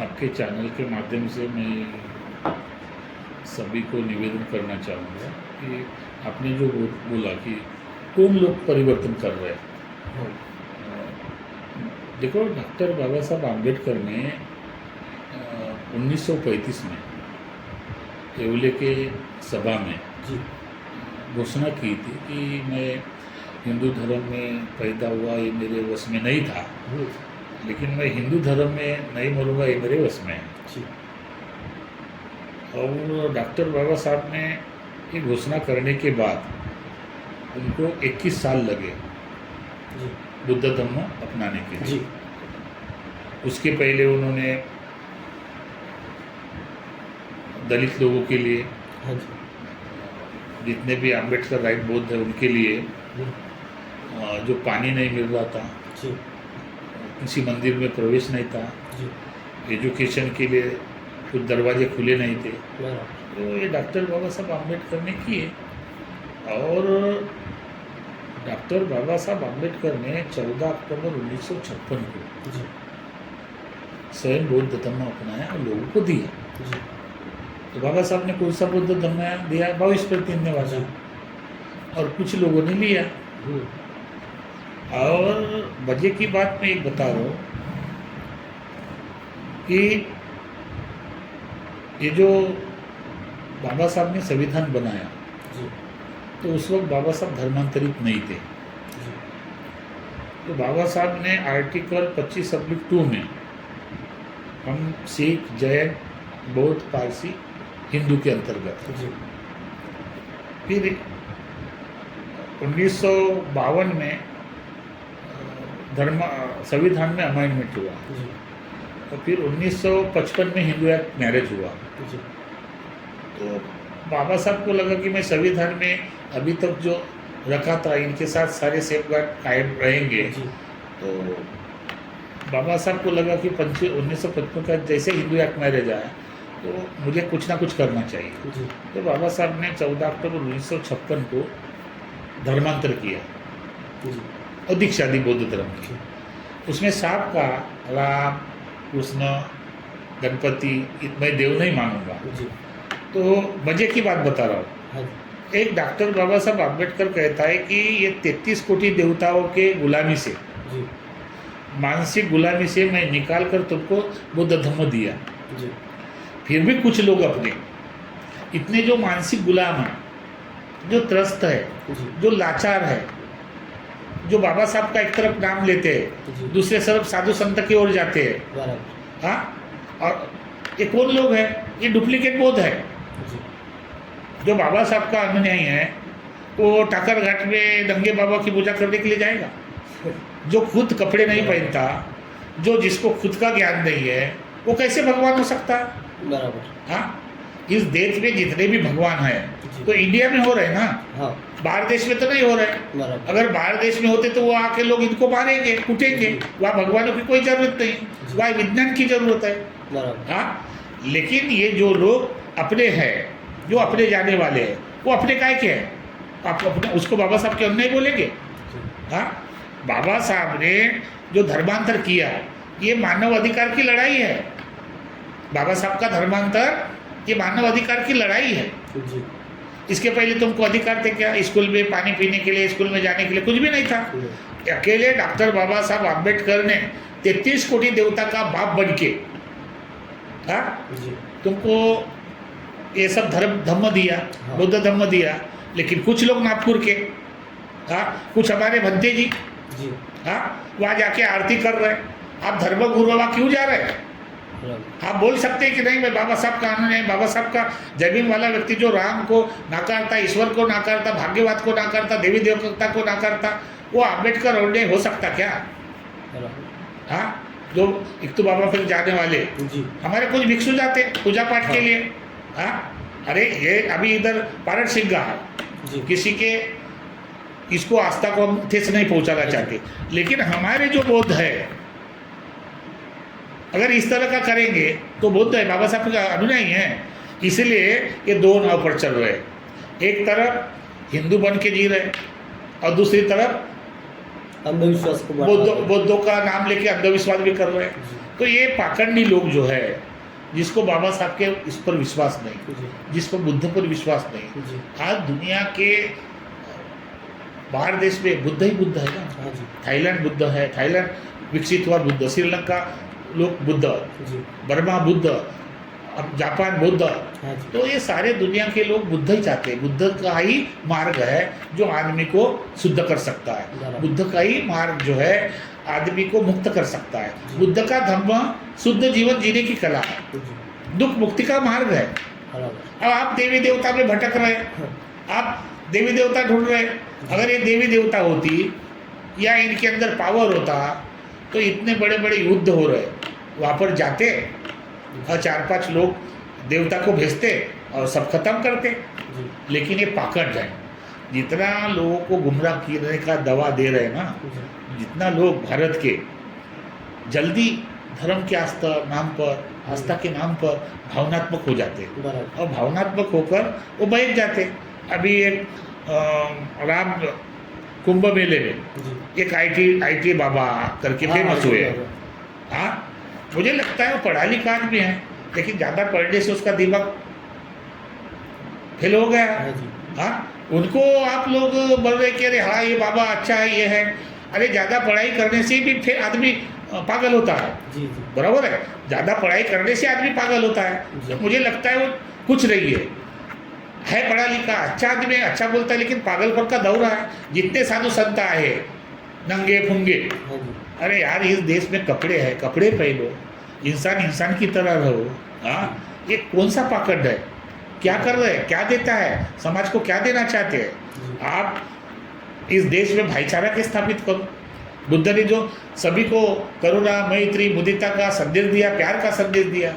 आपके चैनल के माध्यम से मैं सभी को निवेदन करना चाहूँगा कि आपने जो बोला कि कौन लोग परिवर्तन कर रहे हैं। देखो, डॉक्टर बाबा साहब आम्बेडकर ने 1935 में येवले के सभा में जी घोषणा की थी कि मैं हिंदू धर्म में पैदा हुआ, ये मेरे वश में नहीं था, लेकिन मैं हिंदू धर्म में नहीं मरूंगा, ये मेरे वश में है। जी और डॉक्टर बाबा साहब ने ये घोषणा करने के बाद उनको 21 साल लगे जी बुद्ध धर्म अपनाने के लिए। जी उसके पहले उन्होंने दलित लोगों के लिए, हाँ जी जितने भी अम्बेडकर राइट बौद्ध है उनके लिए, जी जो पानी नहीं मिल रहा था, जी किसी मंदिर में प्रवेश नहीं था, जी एजुकेशन के लिए कुछ दरवाजे खुले नहीं थे, बराबर तो ये डॉक्टर बाबा साहब आम्बेडकर ने किए। और डॉक्टर बाबा साहब आम्बेडकर ने 14 अक्टूबर 1956 को जी स्वयं बौद्ध धर्म अपनाया और लोगों को दिया। जी तो बाबा साहब ने कौन सा बौद्ध धर्म दिया? 22% ने वाला, और कुछ लोगों ने लिया। और मजे की बात मैं एक बता रहा हूँ कि ये जो बाबा साहब ने संविधान बनाया, जी तो उस वक्त बाबा साहब धर्मांतरित नहीं थे। जी तो बाबा साहब ने आर्टिकल 25(2) में हम सिख, जैन, बौद्ध, पारसी, हिंदू के अंतर्गत, जी फिर 1952 में संविधान में अमेंडमेंट हुआ, जी और फिर 1955 में हिंदू एक्ट मैरिज हुआ। जी तो बाबा साहब को लगा कि मैं संविधान में अभी तक जो रखा था इनके साथ सारे सेफगार्ड कायम रहेंगे। जी तो बाबा साहब को लगा कि 1955 का जैसे हिंदू एक्ट मैरिज आया तो मुझे कुछ ना कुछ करना चाहिए। जी तो बाबा साहब ने 14 अक्टूबर 1956 को धर्मांतर किया जी और दीक्षा दी बौद्ध धर्म की। उसमें साफ का राम, कृष्ण, गणपति, मैं देव नहीं मानूंगा। जी तो मजे की बात बता रहा हूँ, हाँ एक डॉक्टर बाबा साहब आम्बेडकर कहता है कि ये 33 कोटि देवताओं के गुलामी से, जी मानसिक गुलामी से मैं निकाल कर तुमको बुद्ध धर्म दिया। जी फिर भी कुछ लोग अपने इतने जो मानसिक गुलाम है, जो त्रस्त है, जी जो लाचार है, जो बाबा साहब का एक तरफ नाम लेते हैं, जी दूसरे तरफ साधु संत की ओर जाते हैं। बराबर हाँ, और ये कौन लोग हैं? ये डुप्लीकेट बौद्ध है। जी जो बाबा साहब का अनुयायी है वो टाकर घाट में दंगे बाबा की पूजा करने के लिए जाएगा? जो खुद कपड़े नहीं पहनता, जो जिसको खुद का ज्ञान नहीं है, वो कैसे भगवान हो सकता है? बराबर हाँ, इस देश में जितने भी भगवान हैं जी तो इंडिया में हो रहे हैं ना, हाँ बाहर देश में तो नहीं हो रहे। बराबर अगर बाहर देश में होते तो वो आके लोग इनको मारेंगे, कूटेंगे। वहाँ भगवानों की कोई जरूरत नहीं, वहाँ विज्ञान की जरूरत है। बराबर हाँ, लेकिन ये जो लोग अपने हैं, जो अपने जाने वाले हैं, वो अपने काय के हैं? आप अपने उसको बाबा साहब के अन्याय बोलेंगे? हाँ, बाबा साहब ने जो धर्मांतर किया, ये मानव अधिकार की लड़ाई है। बाबा साहब का धर्मांतर ये मानव अधिकार की लड़ाई है। जी इसके पहले तुमको अधिकार थे क्या? स्कूल में पानी पीने के लिए, स्कूल में जाने के लिए कुछ भी नहीं था। अकेले डॉक्टर बाबा साहब आम्बेडकर ने 33 कोटि देवता का बाप बन के, हाँ, जी तुमको ये सब धर्म दिया, हाँ। बौद्ध धर्म दिया। लेकिन कुछ लोग नागपुर के, हाँ, कुछ हमारे भंते जी, जी हाँ, वहाँ जाके आरती कर रहे हैं। आप धर्म गुरु बाबा क्यों जा रहे हैं? बराबर आप बोल सकते हैं कि नहीं, मैं बाबा साहब का आनंद है। बाबा साहब का जमीन वाला व्यक्ति जो राम को नाकारता, ईश्वर को नाकारता, भाग्यवाद को नाकारता, देवी देवता को नाकारता, वो आम्बेडकर और हो सकता क्या? बराबर हाँ, जो एक तो बाबा फिर जाने वाले जी हमारे कुछ भिक्षु जाते पूजा पाठ के लिए। हाँ, अरे ये अभी इधर पारट सिंह है, जी किसी के इसको आस्था को हम ठेस नहीं पहुंचाना चाहते, लेकिन हमारे जो बौद्ध है अगर इस तरह का करेंगे तो बौद्ध है, बाबा साहब का अनुयायी है। इसलिए ये दो नाव पर चल रहे हैं, एक तरफ हिंदू बन के जी रहे और दूसरी तरफ अंधविश्वास को बौद्धों का नाम लेके अंधविश्वास भी कर रहे हैं। तो ये पाखंडी लोग जो है, जिसको बाबा साहब के इस पर विश्वास नहीं, जी जिसको बुद्ध पर विश्वास नहीं, जी आज दुनिया के बाहर देश में बुद्ध ही बुद्ध है ना। हाँ जी थाईलैंड बुद्ध है, थाईलैंड विकसित हुआ बुद्ध, श्रीलंका लोग बुद्ध, जी बर्मा बुद्ध, अब जापान बुद्ध। हाँ जी तो ये सारे दुनिया के लोग बुद्ध ही चाहते हैं। बुद्ध का ही मार्ग है जो आदमी को शुद्ध कर सकता है। बराबर। बुद्ध का ही मार्ग जो है आदमी को मुक्त कर सकता है। जी। बुद्ध का धर्म शुद्ध जीवन जीने की कला है, जी दुख मुक्ति का मार्ग है। बराबर। अब आप देवी देवता में भटक रहे हैं, हाँ, आप देवी देवता ढूंढ रहे हैं। अगर ये देवी देवता होती या इनके अंदर पावर होता तो इतने बड़े बड़े युद्ध हो रहे, वहाँ पर जाते और 4-5 लोग देवता को भेजते और सब खत्म करते। जी लेकिन ये पाखंड है। जितना लोगों को गुमराह करने का दवा दे रहे हैं ना, जी जितना लोग भारत के जल्दी धर्म के नाम पर, आस्था के नाम पर भावनात्मक हो जाते हैं बराबर। और भावनात्मक होकर वो बैठ जाते। अभी एक राम कुंभ मेले में जी एक आईटी बाबा करके हाँ, फेमस हुए। बराबर। हाँ, मुझे लगता है वो पढ़ा लिखा आदमी है, लेकिन ज़्यादा पढ़ने से उसका दिमाग फेल हो गया। हाँ जी हाँ, उनको आप लोग बोल रहे कि अरे हाँ ये बाबा अच्छा है, ये है। अरे ज़्यादा पढ़ाई करने से भी फिर आदमी पागल होता है। जी जी बराबर है, ज़्यादा पढ़ाई करने से आदमी पागल होता है। जी। तो मुझे लगता है वो कुछ नहीं है पढ़ा लिखा, अच्छा आदमी है, अच्छा बोलता है, लेकिन पागलपन का दौरा है। जितने साधु संत आए नंगे फुंगे, हाँ जी अरे यार इस देश में कपड़े हैं, कपड़े पहनो, इंसान इंसान की तरह रहो। हाँ, ये कौन सा पाखंड है? क्या कर रहे हैं, क्या देता है समाज को, क्या देना चाहते हैं? जी आप इस देश में भाईचारा के स्थापित करो। बुद्ध ने जो सभी को करुणा, मैत्री, मुदिता का संदेश दिया, प्यार का संदेश दिया,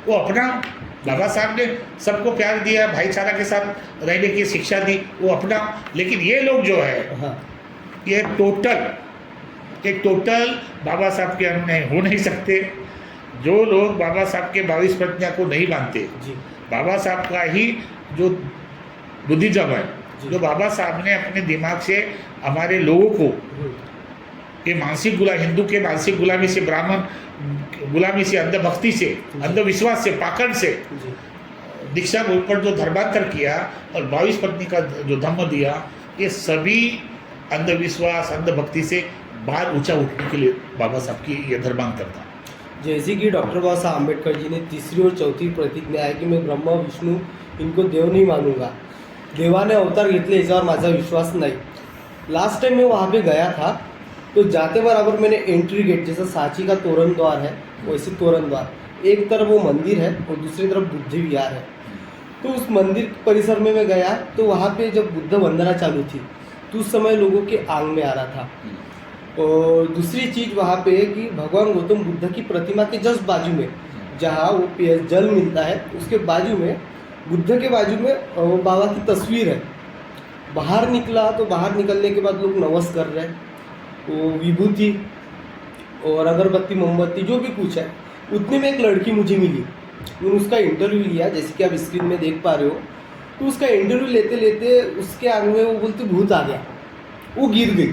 वो अपना। बाबा साहब ने सबको प्यार दिया, भाईचारा के साथ रहने की शिक्षा दी, वो अपना। लेकिन ये लोग जो है, हाँ ये टोटल बाबा साहब के अन्य हो नहीं सकते। जो लोग बाबा साहब के 22 प्रतिज्ञा को नहीं मानते, जी बाबा साहब का ही जो बुद्धिज्म है, जी। जो बाबा साहब ने अपने दिमाग से हमारे लोगों को ये मानसिक हिंदू के मानसिक गुलामी से, ब्राह्मण गुलामी से, अंधभक्ति से, अंधविश्वास से, पाखंड से जी दीक्षा पर जो धर्मांतर किया और 22 पत्नी का जो धम्म दिया, ये सभी अंधविश्वास, अंधभक्ति से बाहर ऊंचा उठने के लिए बाबा साहब की ये धर्मांतर था। जैसे कि डॉक्टर बाबा साहब आम्बेडकर जी ने तीसरी और चौथी प्रतिज्ञा आहे की मैं ब्रह्मा विष्णू इनको देव नहीं मानूंगा, देवाने अवतार घेतले याच्यावर माझा विश्वास नाही। लास्ट टाइम मैं वहाँ पे गया था, तो जाते बराबर मैंने एंट्री गेट, जैसा सांची का तोरण द्वार है वैसे तोरण द्वार, एक तरफ वो मंदिर है और दूसरी तरफ बुद्ध विहार है। तो उस मंदिर परिसर में मैं गया, तो वहाँ पे जब बुद्ध वंदना चालू थी तो उस समय लोगों के आंग में आ रहा था। और दूसरी चीज़ वहाँ पे है कि भगवान गौतम बुद्ध की प्रतिमा के जस्ट बाजू में जहाँ वो जल मिलता है, उसके बाजू में, बुद्ध के बाजू में वो बाबा की तस्वीर है। बाहर निकला तो बाहर निकलने के बाद लोग नमस कर रहे हैं, वो विभूति और अगरबत्ती मोमबत्ती जो भी कुछ है। उतने में एक लड़की मुझे मिली, मैंने उसका इंटरव्यू लिया, जैसे कि आप स्क्रीन में देख पा रहे हो। तो उसका इंटरव्यू लेते लेते उसके आंग में वो बोलती भूत आ गया, वो गिर गई।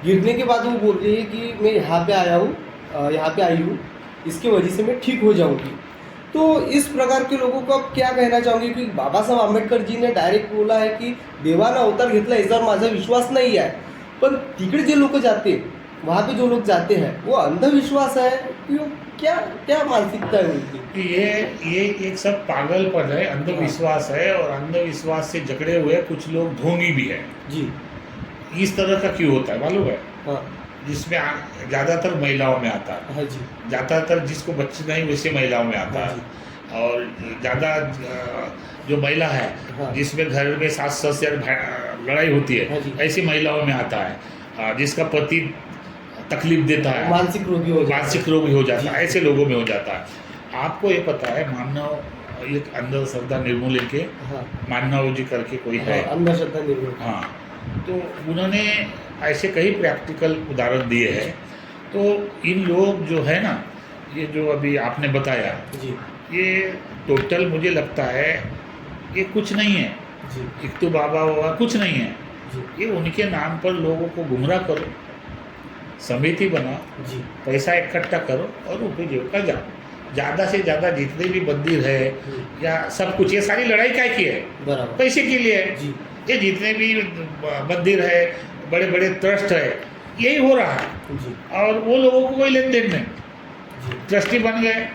गिरने के बाद वो बोल रही है कि मैं यहाँ पे आया हूँ, यहाँ पे आई हूँ, इसकी वजह से मैं ठीक हो जाऊँगी। तो इस प्रकार के लोगों को आप क्या कहना चाहोगे कि बाबा साहब आंबेडकर जी ने डायरेक्ट बोला है की देवानं अवतार घेतला याच्यावर माझा विश्वास नाही आहे, पण तिकडे जे लोक जाते, वहाँ पे जो लोग जाते हैं, वो अंधविश्वास है कि क्या क्या मानसिकता है उनकी? ये एक सब पागलपन है, अंधविश्वास है। और अंधविश्वास से जकड़े हुए कुछ लोग ढोंगी भी है। जी इस तरह का क्यों होता है मालूम है? हाँ जिसमें ज़्यादातर महिलाओं में आता है, हाँ जी ज़्यादातर जिसको बच्चे नहीं वैसे महिलाओं में आता हाँ है। और ज़्यादा जो महिला है, हाँ। जिसमें घर में सास सस या लड़ाई होती हाँ है, जी। ऐसी महिलाओं में आता है। जिसका पति तकलीफ देता है, मानसिक रोगी हो जाता है। मानसिक रोगी हो जाता जी। है, ऐसे लोगों में हो जाता है। आपको ये पता है, मानव एक अंधश्रद्धा निर्मूलन के हाँ मानव जी करके कोई है, हाँ, अंधश्रद्धा निर्मूलन। हाँ, तो उन्होंने ऐसे कई प्रैक्टिकल उदाहरण दिए हैं। तो इन लोग जो है ना, ये जो अभी आपने बताया, जी ये टोटल मुझे लगता है ये कुछ नहीं है। जी एक तो बाबा कुछ नहीं है, जी ये उनके नाम पर लोगों को गुमराह करो, समिति बनाओ, जी पैसा इकट्ठा करो और उपजीविका जाओ। ज़्यादा से ज़्यादा जितने भी मंदिर है या सब कुछ, ये सारी लड़ाई क्या की है? बराबर पैसे के लिए है। जी ये जितने भी मंदिर है, बड़े बड़े ट्रस्ट है, यही हो रहा है। जी और वो लोगों को कोई लेन देन नहीं। जी ट्रस्टी बन गए,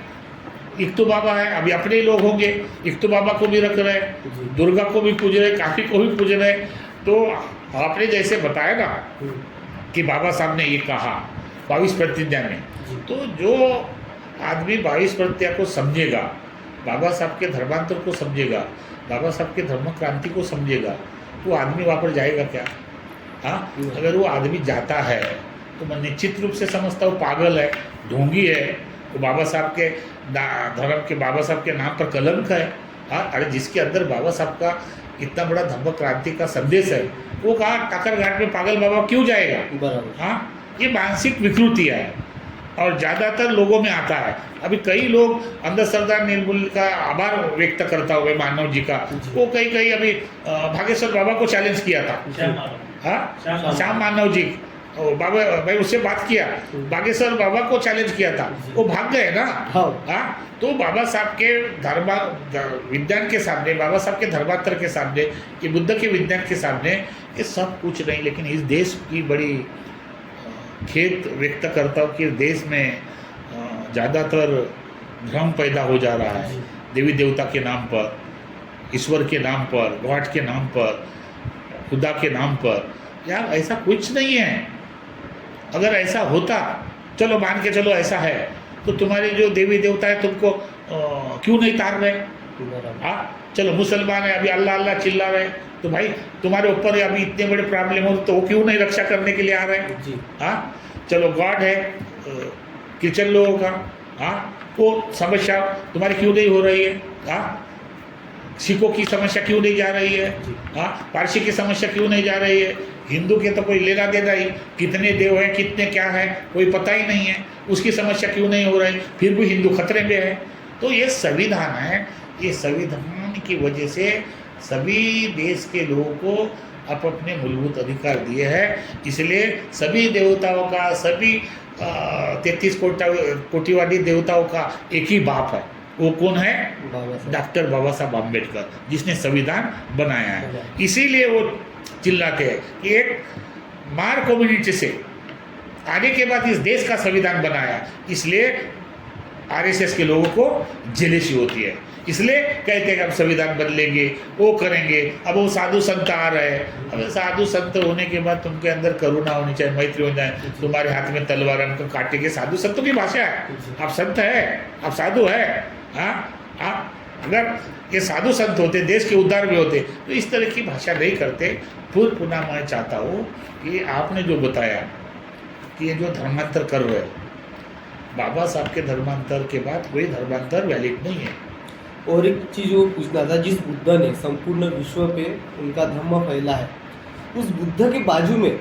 इख्तू बाबा है, अभी अपने ही लोग होंगे, इख्तू बाबा को भी रख रहे हैं, जी दुर्गा को भी पूज रहे, काफी को भी पूज रहे। तो आपने जैसे बताया ना कि बाबा साहब ने ये कहा 22 प्रतिज्ञा में, जी तो जो आदमी 22 प्रतिज्ञा को समझेगा, बाबा साहब के धर्मांतर को समझेगा, बाबा साहब के धर्म क्रांति को समझेगा, तो आदमी वहाँ पर जाएगा क्या? हाँ, अगर वो आदमी जाता है तो मैं निश्चित रूप से समझता हूँ पागल है, ढोंगी है, तो बाबा साहब के धर्म के, बाबा साहब के नाम पर कलंक है। हाँ, अरे जिसके अंदर बाबा साहब का इतना बड़ा धम्म क्रांति का संदेश है, वो कहा टाकर घाट में पागल बाबा क्यों जाएगा? बराबर हाँ, ये मानसिक विकृति है और ज़्यादातर लोगों में आता है। अभी कई लोग अंदर सरदार निर्मल का आभार व्यक्त करता हुए मानव जी का, वो कहीं कहीं अभी भागेश्वर बाबा को चैलेंज किया था। हाँ, श्याम मानव जी, बाबा भाई उससे बात किया, बागेश्वर बाबा को चैलेंज किया था, वो भाग गए ना। हाँ हाँ, तो बाबा साहब के विज्ञान के सामने, बाबा साहब के धर्मांतर के सामने, कि बुद्ध के विज्ञान के सामने ये सब कुछ नहीं। लेकिन इस देश की बड़ी खेद व्यक्त करता हूँ कि इस देश में ज़्यादातर भ्रम पैदा हो जा रहा है, देवी देवता के नाम पर, ईश्वर के नाम पर, गॉड के नाम पर, खुदा के नाम पर। यार ऐसा कुछ नहीं है। अगर ऐसा होता, चलो मान के चलो ऐसा है, तो तुम्हारे जो देवी देवता है तुमको क्यों नहीं तार रहे? बराबर हाँ, चलो मुसलमान है, अभी अल्लाह अल्लाह चिल्ला रहे, तो भाई तुम्हारे ऊपर अभी इतने बड़े प्रॉब्लम हो तो वो क्यों नहीं रक्षा करने के लिए आ रहे हैं? जी हाँ, चलो गॉड है क्रिश्चियन लोगों का, हाँ, वो समस्या तुम्हारी क्यों नहीं हो रही है? हाँ, सिखों की समस्या क्यों नहीं जा रही है? हाँ, पारसी की समस्या क्यों नहीं जा रही है? हिंदू के तो कोई लेना देना ही, कितने देव हैं, कितने क्या है, कोई पता ही नहीं है, उसकी समस्या क्यों नहीं हो रही? फिर भी हिंदू खतरे में है। तो ये संविधान है, ये संविधान की वजह से सभी देश के लोगों को अपने मूलभूत अधिकार दिए हैं। इसलिए सभी देवताओं का, सभी 33 कोटिवादी देवताओं का एक ही बाप है। वो कौन है? बाबा साहब डॉक्टर बाबा साहब आम्बेडकर, जिसने संविधान बनाया है। इसीलिए वो चिल्लाते हैं कि एक मार कम्युनिटी से आने के बाद इस देश का संविधान बनाया, इसलिए आरएसएस के लोगों को जेलसी होती है। इसलिए कहते हैं कि हम संविधान बदलेंगे, वो करेंगे। अब वो साधु संत आ रहे हैं। अब साधु संत होने के बाद तुमके अंदर करुणा होनी चाहिए, मैत्री होनी चाहिए। तुम्हारे हाथ में तलवार, हमको काटेंगे। साधु संतों की भाषा है। आप संत है, आप साधु है। हाँ, आप अगर ये साधु संत होते, देश के उद्धार में होते, तो इस तरह की भाषा नहीं करते। फिर पुनः मैं चाहता हूँ कि आपने जो बताया कि ये जो धर्मांतर कर रहे हैं, बाबा साहब के धर्मांतर के बाद कोई धर्मांतर वैलिड नहीं है। और एक चीज़ वो पूछना था, जिस बुद्ध ने संपूर्ण विश्व पे उनका धर्म फैला है, उस बुद्ध के बाजू में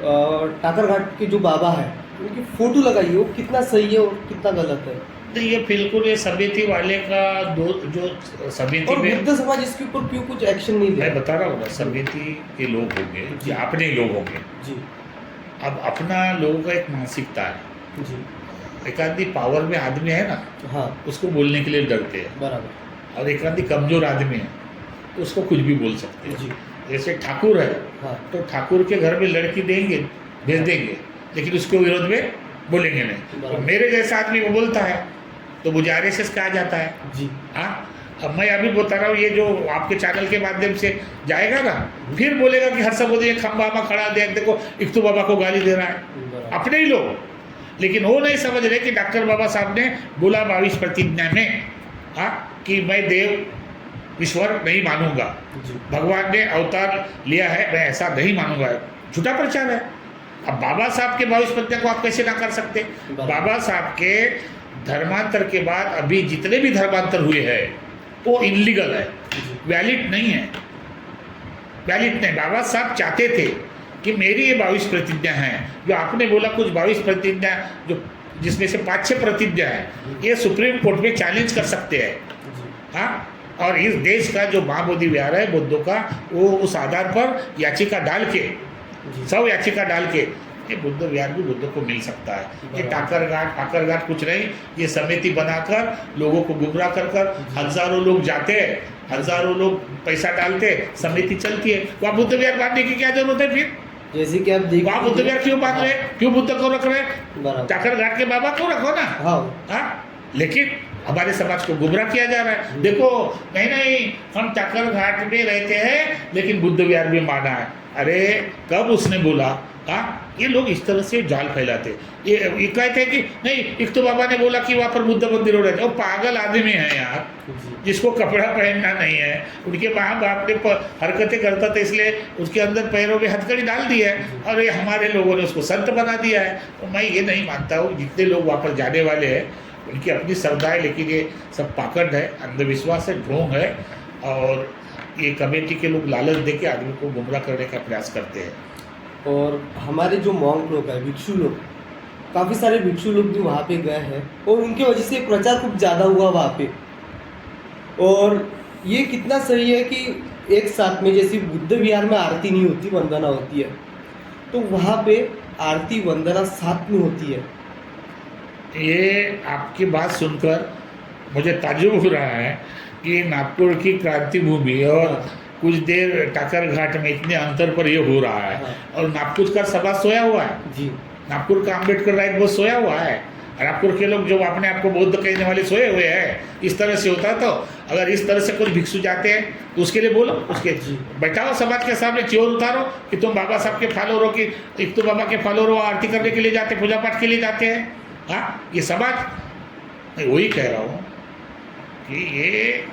टाकर घाट के जो बाबा है उनकी फोटो लगाई है, वो कितना सही है और कितना गलत है? तो ये बिल्कुल ये समिति वाले का जो समिति और में, बुद्ध समाज इसके ऊपर क्यों कुछ एक्शन नहीं मैं लिया? बता रहा हूँ ना, समिति के लोग होंगे जी। या अपने लोग होंगे। जी अब अपना लोगों का एक मानसिकता है। जी एक आदमी पावर में आदमी है ना, हाँ उसको बोलने के लिए डरते हैं। बराबर और एक आदमी कमजोर आदमी है तो उसको कुछ भी बोल सकते हैं। जी जैसे ठाकुर है, हाँ तो ठाकुर के घर में लड़की देंगे, भेज देंगे, लेकिन उसके विरोध में बोलेंगे नहीं। तो बराबर। मेरे जैसा आदमी वो बोलता है तो मुझे आरएसएस कहा जाता है। जी हाँ, अब मैं अभी बता रहा हूँ, ये जो आपके चैनल के माध्यम से जाएगा ना, फिर बोलेगा कि हर्षा मोदी खंबा में खड़ा देख, देखो इख्तू बाबा को गाली दे रहा है, बराबर अपने ही लोग। लेकिन वो नहीं समझ रहे कि डॉक्टर बाबा साहब ने बोला 22 प्रतिज्ञा में, हाँ, कि मैं देव ईश्वर नहीं मानूंगा, जी भगवान ने अवतार लिया है, मैं ऐसा नहीं मानूंगा। झूठा प्रचार है। अब बाबा साहब के 22 प्रतिज्ञा को आप कैसे ना कर सकते? बाबा साहब के धर्मांतर के बाद अभी जितने भी धर्मांतर हुए हैं वो इनलीगल है, वैलिड नहीं है, वैलिड नहीं। बाबा साहब चाहते थे कि मेरी ये 22 प्रतिज्ञा हैं, जो आपने बोला कुछ 22 प्रतिज्ञा, जो जिसमें से 5-6 प्रतिज्ञा है, ये सुप्रीम कोर्ट में चैलेंज कर सकते हैं। हाँ, और इस देश का जो महाबोधि विहार है बुद्धों का, वो उस आधार पर याचिका डाल के, सब याचिका डाल के ये बुद्ध विहार भी बुद्ध को मिल सकता है। ये टाकर घाट कुछ नहीं, ये समिति बनाकर लोगों को गुमराह कर कर हजारों लोग जाते हैं, हजारों लोग पैसा डालते, समिति चलती है। तो आप बुद्ध विहार बांटने की क्या जरूरत है फिर? जैसे कि आप देखिए, आप बुद्ध विहार क्यों बांध रहे, क्यों बुद्ध को रख रहे? बराबर। टाकर घाट के बाबा को रखो ना। हाँ, लेकिन हमारे समाज को गुमराह किया जा रहा है। देखो, नहीं हम टाकर घाट में रहते हैं लेकिन बुद्ध विहार भी माना है। अरे कब उसने बोला? हाँ, ये लोग इस तरह से जाल फैलाते। ये कहते हैं कि नहीं, एक तो बाबा ने बोला कि वहाँ पर बुद्ध मंदिर हो रहे थे। वो पागल आदमी है यार, जिसको कपड़ा पहनना नहीं है। उनके माँ बाप ने हरकतें करता था, इसलिए उसके अंदर पैरों में हथकड़ी डाल दी है और ये हमारे लोगों ने उसको संत बना दिया है। तो मैं ये नहीं मानता हूँ, जितने लोग वहाँ पर जाने वाले हैं उनकी अपनी श्रद्धा है, लेकिन ये सब पाखंड है, अंधविश्वास है, ढोंग है, और ये कमेटी के लोग लालच दे के आदमी को गुमराह करने का प्रयास करते हैं। और हमारे जो मॉन्क लोग हैं, भिक्षु लोग, काफ़ी सारे भिक्षु लोग भी वहाँ पे गए हैं और उनकी वजह से प्रचार खूब ज़्यादा हुआ वहाँ पे। और ये कितना सही है कि एक साथ में, जैसे बुद्ध विहार में आरती नहीं होती, वंदना होती है, तो वहाँ पे आरती वंदना साथ में होती है। ये आपकी बात सुनकर मुझे ताज्जुब हो रहा है कि नागपुर की क्रांति भूमि और कुछ देर टाकर घाट में इतने अंतर पर ये हो रहा है। और नागपुर का सभा सोया हुआ है जी। नागपुर का अम्बेडकर राइट बहुत सोया हुआ है। नागपुर के लोग जो अपने आप को बौद्ध कहने वाले सोए हुए हैं। इस तरह से होता तो अगर इस तरह से कुछ भिक्षु जाते हैं तो उसके लिए बोलो, उसके बैठाओ समाज के सामने, चोर उतारो कि तुम बाबा साहब के फॉलोअरों की, एक तो बाबा के फॉलोअरों आरती करने के लिए जाते, पूजा पाठ के लिए जाते हैं। हाँ, ये समाज, मैं वही कह रहा हूँ कि ये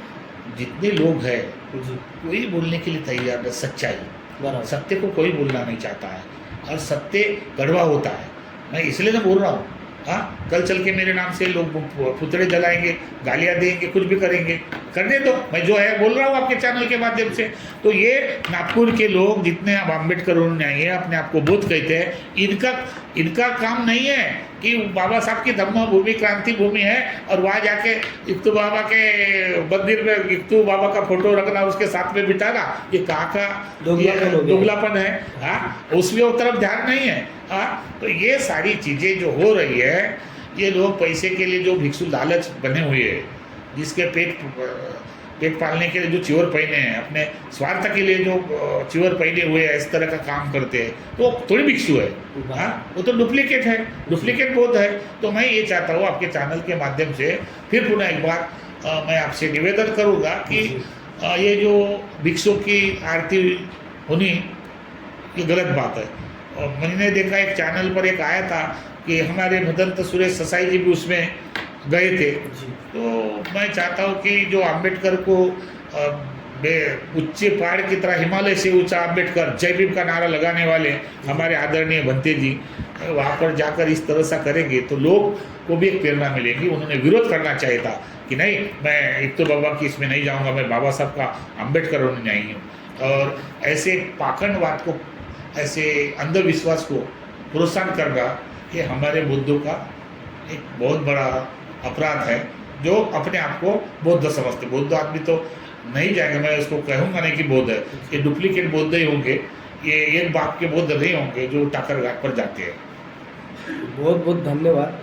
जितने लोग हैं कोई बोलने के लिए तैयार है। सच्चाई, सत्य को कोई बोलना नहीं चाहता है, और सत्य कड़वा होता है। मैं इसलिए ना बोल रहा हूँ। हाँ, कल चल के मेरे नाम से लोग पुतले जलाएंगे, गालियाँ देंगे, कुछ भी करेंगे, करने दो। मैं जो है बोल रहा हूँ आपके चैनल के माध्यम से। तो ये नागपुर के लोग जितने अब अम्बेडकर न्यायी है, अपने आप को बुद्ध कहते हैं, इनका काम नहीं है कि बाबा साहब की धम्म भूमि, क्रांति भूमि है और वहाँ जाके इक्तू बाबा के मंदिर में इक्तू बाबा का फोटो रखना, उसके साथ में बिताना, ये कहाँ का दोगलापन है। हाँ, उसमें वो तरफ ध्यान नहीं है। हाँ, तो ये सारी चीज़ें जो हो रही है, ये लोग पैसे के लिए जो भिक्षु लालच बने हुए हैं, जिसके पेट पालने के लिए जो चिवर पहने हैं, अपने स्वार्थ के लिए जो चिवर पहने हुए हैं, इस तरह का काम करते हैं, तो थोड़ी भिक्षु है। हाँ, वो तो डुप्लीकेट है, डुप्लीकेट बौद्ध है। तो मैं ये चाहता हूँ आपके चैनल के माध्यम से फिर पुनः एक बार मैं आपसे निवेदन करूँगा कि ये जो भिक्षु की आरती होनी, ये गलत बात है। और मैंने देखा एक चैनल पर एक आया था कि हमारे भदंत सुरेश ससाई जी भी उसमें गए थे। तो मैं चाहता हूँ कि जो अम्बेडकर को ऊंचे पहाड़ की तरह, हिमालय से ऊंचा अम्बेडकर, जय भीम का नारा लगाने वाले हमारे आदरणीय भंते जी वहाँ पर जाकर इस तरह सा करेंगे तो लोग को भी एक प्रेरणा मिलेगी। उन्होंने विरोध करना चाहिए था कि नहीं, मैं एक तो बाबा की इसमें नहीं जाऊँगा, मैं बाबा साहब का अम्बेडकर नहीं हूँ। और ऐसे पाखंडवाद को, ऐसे अंधविश्वास को प्रोत्साहन करना, ये हमारे बुद्धों का एक बहुत बड़ा अपराध है, जो अपने आप को बौद्ध समझते। बौद्ध आदमी तो नहीं जाएंगे, मैं उसको कहूँगा नहीं कि बौद्ध है, ये डुप्लीकेट बौद्ध ही होंगे, ये एक बाप के बौद्ध नहीं होंगे जो टाकर घाट पर जाते हैं। बहुत बहुत धन्यवाद।